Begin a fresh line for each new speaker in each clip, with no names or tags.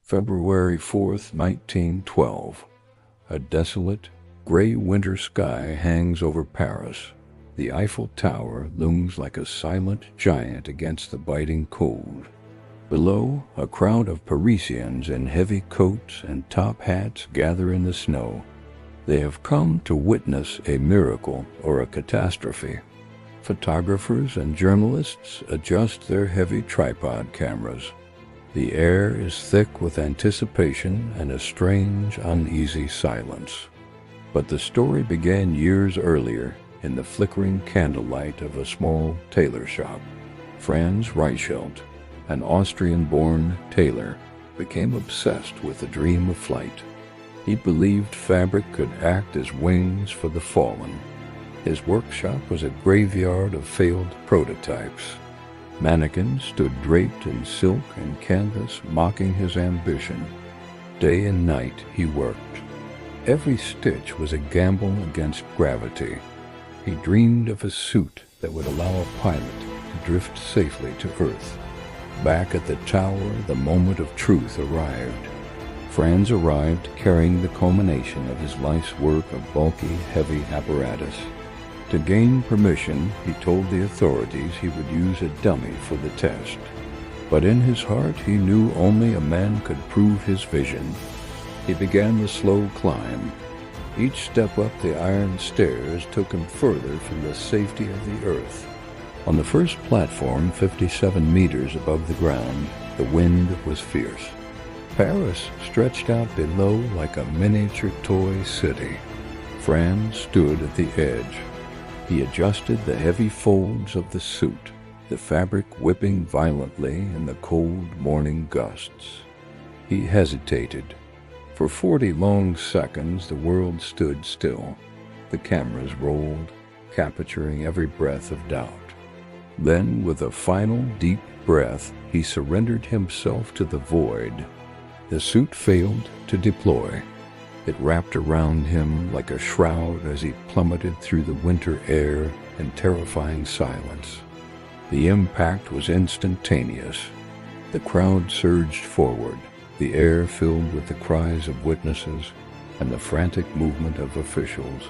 February 4th, 1912. A desolate, gray winter sky hangs over Paris. The Eiffel Tower looms like a silent giant against the biting cold. Below, a crowd of Parisians in heavy coats and top hats gather in the snow. They have come to witness a miracle or a catastrophe. Photographers and journalists adjust their heavy tripod cameras. The air is thick with anticipation and a strange, uneasy silence. But the story began years earlier in the flickering candlelight of a small tailor shop. Franz Reichelt, an Austrian-born tailor, became obsessed with the dream of flight. He believed fabric could act as wings for the fallen. His workshop was a graveyard of failed prototypes. Mannequins stood draped in silk and canvas, mocking his ambition. Day and night he worked. Every stitch was a gamble against gravity. He dreamed of a suit that would allow a pilot to drift safely to Earth. Back at the tower, the moment of truth arrived. Franz arrived carrying the culmination of his life's work of bulky, heavy apparatus. To gain permission, he told the authorities he would use a dummy for the test. But in his heart, he knew only a man could prove his vision. He began the slow climb. Each step up the iron stairs took him further from the safety of the earth. On the first platform, 57 meters above the ground, the wind was fierce. Paris stretched out below like a miniature toy city. Franz stood at the edge. He adjusted the heavy folds of the suit, the fabric whipping violently in the cold morning gusts. He hesitated. For 40 long seconds the world stood still. The cameras rolled, capturing every breath of doubt. Then, with a final deep breath, he surrendered himself to the void. The suit failed to deploy. It wrapped around him like a shroud as he plummeted through the winter air in terrifying silence. The impact was instantaneous. The crowd surged forward, the air filled with the cries of witnesses and the frantic movement of officials.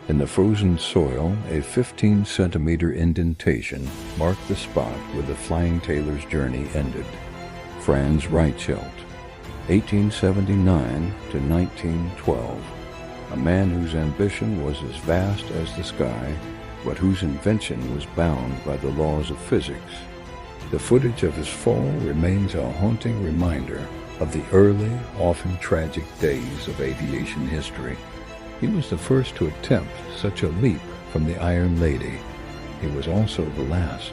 In the frozen soil, a 15-centimeter indentation marked the spot where the flying tailor's journey ended. Franz Reichelt, 1879 to 1912, a man whose ambition was as vast as the sky, but whose invention was bound by the laws of physics. The footage of his fall remains a haunting reminder of the early, often tragic days of aviation history. He was the first to attempt such a leap from the Iron Lady. He was also the last.